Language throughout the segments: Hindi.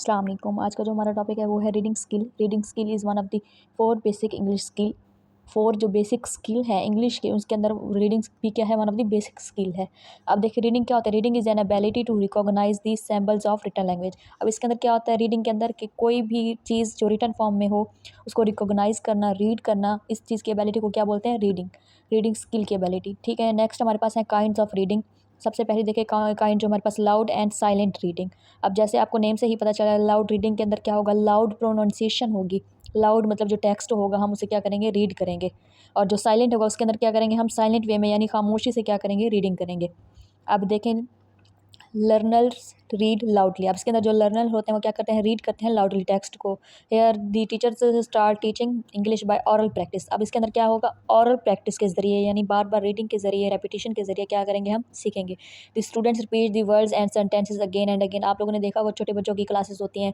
अस्सलाम वालेकुम। आज का जो हमारा टॉपिक है वो है reading skill. Reading skill is one of the 4 basic English skill. 4 जो बेसिक स्किल है इंग्लिश के, उसके अंदर रीडिंग भी क्या है, one of the basic skill है। अब देखिए रीडिंग क्या होता है। Reading is an ability to recognise the symbols of written language. अब इसके अंदर क्या होता है, रीडिंग के अंदर कि कोई भी चीज़ जो रिटन फॉर्म में हो उसको रिकॉग्नाइज करना, रीड करना, इस चीज़ की एबिलिटी को क्या बोलते हैं, रीडिंग। रीडिंग स्किल की एबिलिटी। ठीक है, नेक्स्ट हमारे पास है काइंड्स ऑफ रीडिंग। सबसे पहले देखिए काइंड जो हमारे पास लाउड एंड साइलेंट रीडिंग। अब जैसे आपको नेम से ही पता चला, लाउड रीडिंग के अंदर क्या होगा, लाउड प्रोनाउंसिएशन होगी। लाउड मतलब जो टेक्स्ट होगा हम उसे क्या करेंगे, रीड करेंगे। और जो साइलेंट होगा उसके अंदर क्या करेंगे, हम साइलेंट वे में यानी खामोशी से क्या करेंगे, रीडिंग करेंगे। अब देखें लर्नर्स रीड लाउडली। अब इसके अंदर जो लर्नर होते हैं वो क्या करते हैं, रीड करते हैं लाउडली टेक्स्ट को। Here the teachers start teaching English by aural practice. अब इसके अंदर क्या होगा, ऑरल प्रैक्टिस के ज़रिए यानी बार बार रीडिंग के ज़रिए, रेपिटेशन के ज़रिए क्या करेंगे, हम सीखेंगे। The students repeat the words and sentences again and again. आप लोगों ने देखा वो छोटे बच्चों की क्लासेस होती हैं,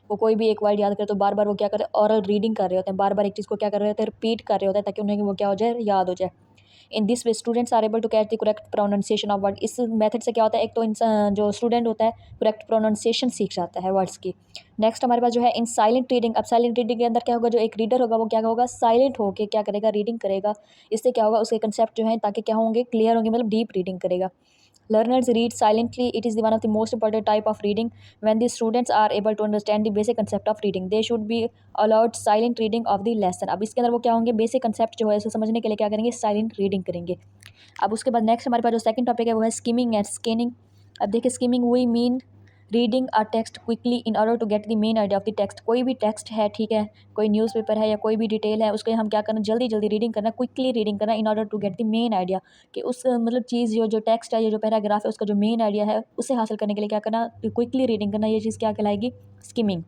वो कोई भी एक वर्ड याद करे तो बार बार वो क्या करते हैं, ऑरल रीडिंग कर रहे होते हैं, बार बार एक चीज़ को क्या कर रहे होते हैं, रिपीट कर रहे होते हैं, ताकि उन्हें वो क्या हो जाए, याद हो जाए। In this way students are able to catch the correct pronunciation of word. इस मेथड से क्या होता है, एक तो इंसान जो स्टूडेंट होता है करेक्ट प्रोनाउंसिएशन सीख जाता है वर्ड्स की। नेक्स्ट हमारे पास जो है इन साइलेंट रीडिंग। अब साइलेंट रीडिंग के अंदर क्या होगा, जो एक रीडर होगा वो क्या होगा, साइलेंट होकर क्या करेगा, रीडिंग करेगा। इससे क्या होगा, उसके कंसेप्ट जो है ताकि क्या होंगे, क्लियर होंगे, मतलब डीप रीडिंग करेगा। Learners read silently. It is the one of the most important type of reading. When the students are able to understand the basic concept of reading, they should be allowed silent reading of the lesson. अब इसके अंदर वो क्या होंगे, बेसिक कंसेप्ट जो है उसे समझने के लिए क्या करेंगे, साइलेंट रीडिंग करेंगे। अब उसके बाद नेक्स्ट हमारे पास जो सेकंड टॉपिक है वो है स्किमिंग एंड स्कैनिंग। अब देखिए skimming we mean reading a text quickly in order to get the main idea of the text. कोई भी टेक्स्ट है, ठीक है, कोई न्यूज़पेपर है या कोई भी डिटेल है, उसके हम क्या करना, जल्दी जल्दी रीडिंग करना, क्विकली रीडिंग करना in order to get the main idea, कि उस मतलब चीज़ जो जो टेक्स्ट है या जो पैराग्राफ है उसका जो मेन आइडिया है उसे हासिल करने के लिए क्या करना, क्विकली रीडिंग करना। ये चीज़ क्या कहलाएगी, स्किमिंग।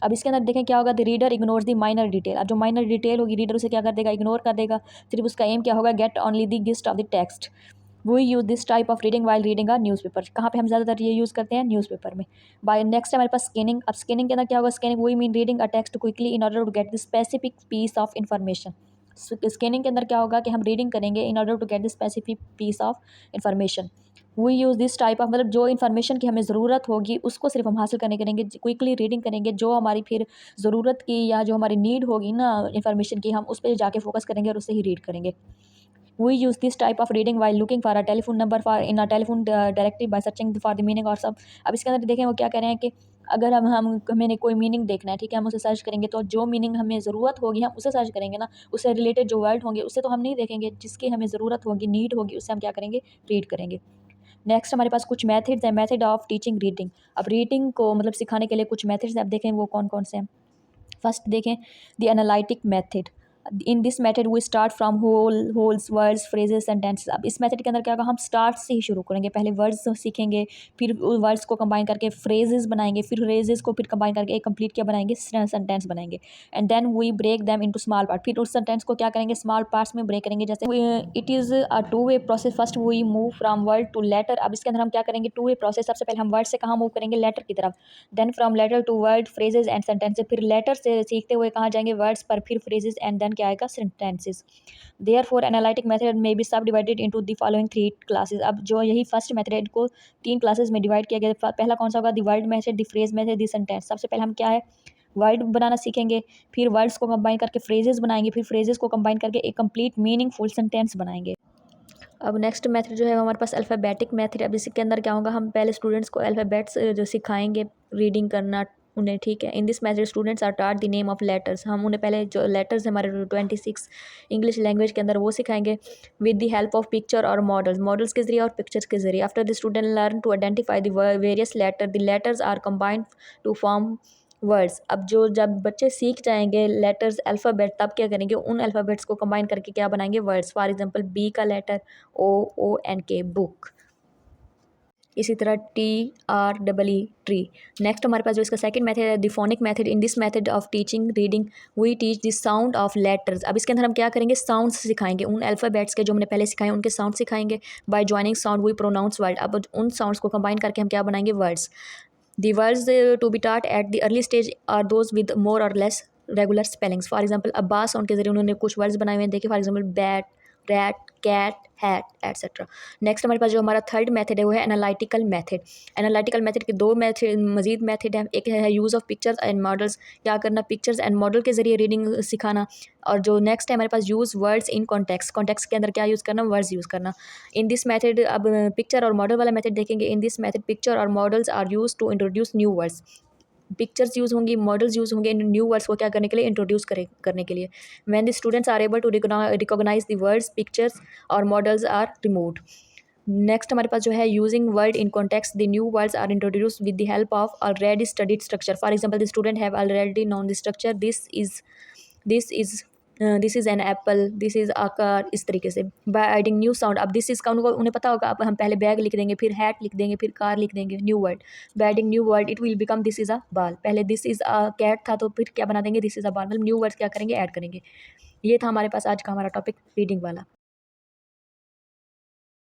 अब इसके अंदर देखें क्या होगा, the reader ignores the minor detail. अब जो माइनर डिटेल होगी रीडर उसे क्या कर देगा, इग्नोर कर देगा। सिर्फ उसका एम क्या होगा, get only the gist of the text. We use this type of reading while reading a newspaper. कहाँ पे हम ज़्यादातर ये यूज़ करते हैं, न्यूज़पेपर में। बाय नेक्स्ट हमारे पास स्कैनिंग। अब स्कैनिंग के अंदर क्या होगा, scanning we mean reading a text quickly in order to get the specific piece of information. Scanning के अंदर क्या होगा कि हम रीडिंग करेंगे in order to get the specific piece of information. We use this type of, मतलब जो इन्फॉर्मेशन की हमें ज़रूरत होगी उसको सिर्फ हम हासिल करने करेंगे, क्विकली रीडिंग करेंगे। जो हमारी फिर ज़रूरत की या जो हमारी नीड होगी ना इन्फॉर्मेशन की, हम उस पर जाके फोकस करेंगे और उससे ही रीड करेंगे। We use this type of reading while looking for a telephone number for in a telephone directory by searching for the meaning or some। अब इसके अंदर देखें वो क्या कह रहे हैं कि अगर हम हमें कोई मीनिंग देखना है, ठीक है, हम उसे सर्च करेंगे, तो जो मीनिंग हमें ज़रूरत होगी हम उसे सर्च करेंगे ना, उससे रिलेटेड जो वर्ड होंगे उससे तो हम नहीं देखेंगे, जिसकी हमें ज़रूरत होगी, नीड होगी, उससे हम क्या करेंगे, रीड करेंगे। नेक्स्ट हमारे पास कुछ मेथड्स हैं, मेथड ऑफ टीचिंग रीडिंग। अब रीडिंग को मतलब सिखाने के लिए कुछ मेथड्स हैं, अब देखें वो कौन कौन से हैं। फर्स्ट देखें the analytic method. In this method we start from wholes words phrases sentences. अब इस मेथड के अंदर क्या होगा, हम स्टार्ट से ही शुरू करेंगे, पहले वर्ड्स सीखेंगे, फिर वर्ड्स को कंबाइन करके फ्रेजेस बनाएंगे, फिर फ्रेजेस को फिर कंबाइन करके एक कंप्लीट क्या बनाएंगे, सेंटेंस बनाएंगे। And then we break them into small part. फिर उस सेंटेंस को क्या करेंगे, स्मॉल पार्ट्स में ब्रेक करेंगे। जैसे it is a two way process. First we move from word to letter. अब इसके अंदर हम क्या करेंगे, टू वे प्रोसेस। सबसे पहले हम वर्ड से कहाँ मूव करेंगे, लेटर की तरफ। Then from letter to word phrases and sentences. फिर लेटर से सीखते हुए कहाँ जाएंगे, वर्ड्स पर, फिर फ्रेजेस एंड देन क्या आएगा, सेंटेंसेस। देयरफॉर एनालिटिक मेथड में बी सब divided into the following 3 classes. अब जो यही फर्स्ट मेथड है इनको 3 क्लासेस में डिवाइड किया गया। पहला कौन सा होगा, the word method, the phrase method, the sentence. सबसे पहले हम क्या है, वर्ड बनाना सीखेंगे, फिर वर्ड्स को कंबाइन करके फ्रेजेस बनाएंगे, फिर फ्रेजेस को कंबाइन करके एक कंप्लीट मीनिंगफुल सेंटेंस बनाएंगे। अब नेक्स्ट मेथड जो है वो हमारे पास अल्फ़ाबेटिक मेथड। अब इसके अंदर क्या होगा, हम पहले स्टूडेंट्स को अल्फ़ाबेट्स जो सिखाएंगे, रीडिंग करना उन्हें, ठीक है। In this method students are taught the name of letters. हम उन्हें पहले जो लेटर्स हमारे 26 इंग्लिश लैंग्वेज के अंदर वो सिखाएंगे with the help of picture और मॉडल्स के ज़रिए और पिक्चर्स के ज़रिए। After the student learn to identify the various letter, the letters are combined to form words. अब जब बच्चे सीख जाएंगे लेटर्स अल्फ़ाबेट, तब क्या करेंगे, उन अल्फ़ाबेट्स को कंबाइन करके क्या बनाएंगे, वर्ड्स। फॉर एग्जांपल बी का लेटर OONK बुक, इसी तरह TREE ट्री। नेक्स्ट हमारे पास जो इसका सेकंड मेथड है, the phonic method. In this method of teaching reading we teach the sound of letters. अब इसके अंदर हम क्या करेंगे, साउंड्स सिखाएंगे, उन अल्फ़ाबेट्स के जो हमने पहले सिखाए उनके साउंड सिखाएंगे। By joining sound we pronounce word. अब उन साउंड्स को कंबाइन करके हम क्या बनाएंगे, words. The words to be taught at the early stage are those with more or less regular spellings. For example, अब्बास साउंड के जरिए उन्होंने कुछ वर्ड्स बनाए हुए हैं, देखिए for example bat, rat, cat, hat etcetera. Next हमारे पास जो हमारा थर्ड मेथड है वो है एनालिटिकल मेथड। एनालिटिकल मेथड के दो मजीद मेथड हैं। एक है use of pictures and models, क्या करना पिक्चर्स एंड मॉडल के ज़रिए रीडिंग सिखाना। और जो नेक्स्ट है हमारे पास use words in context, context के अंदर क्या यूज़ करना, वर्ड्स यूज़ करना। इन दिस मेथड अब पिक्चर और मॉडल वाला मेथड देखेंगे। इन दिस मेथड पिक्चर और models are use to introduce new words. Pictures use होंगी, मॉडल्स यूज़ होंगे इन न्यू वर्ड्स को क्या करने के लिए, इंट्रोड्यूस करने के लिए। When the students are able to recognise the words, pictures और मॉडल्स आर रिमूव्ड। नेक्स्ट हमारे पास जो है using word in context, the new words are introduce with the help of already studied structure. For example the student have already known the structure, this is an apple, this is a car, इस तरीके से। बाय एडिंग न्यू साउंड, अब दिस इज़ का उन्हें पता होगा, अब हम पहले बैग लिख देंगे, फिर हैट लिख देंगे, फिर कार लिख देंगे, new word. Bye adding new word it will become this is a बाल। पहले दिस इज़ अ कैट था तो फिर क्या बना देंगे, दिस इज़ अ बाल, मतलब न्यू वर्ड्स क्या करेंगे, ऐड करेंगे। ये था हमारे पास आज का हमारा टॉपिक रीडिंग वाला।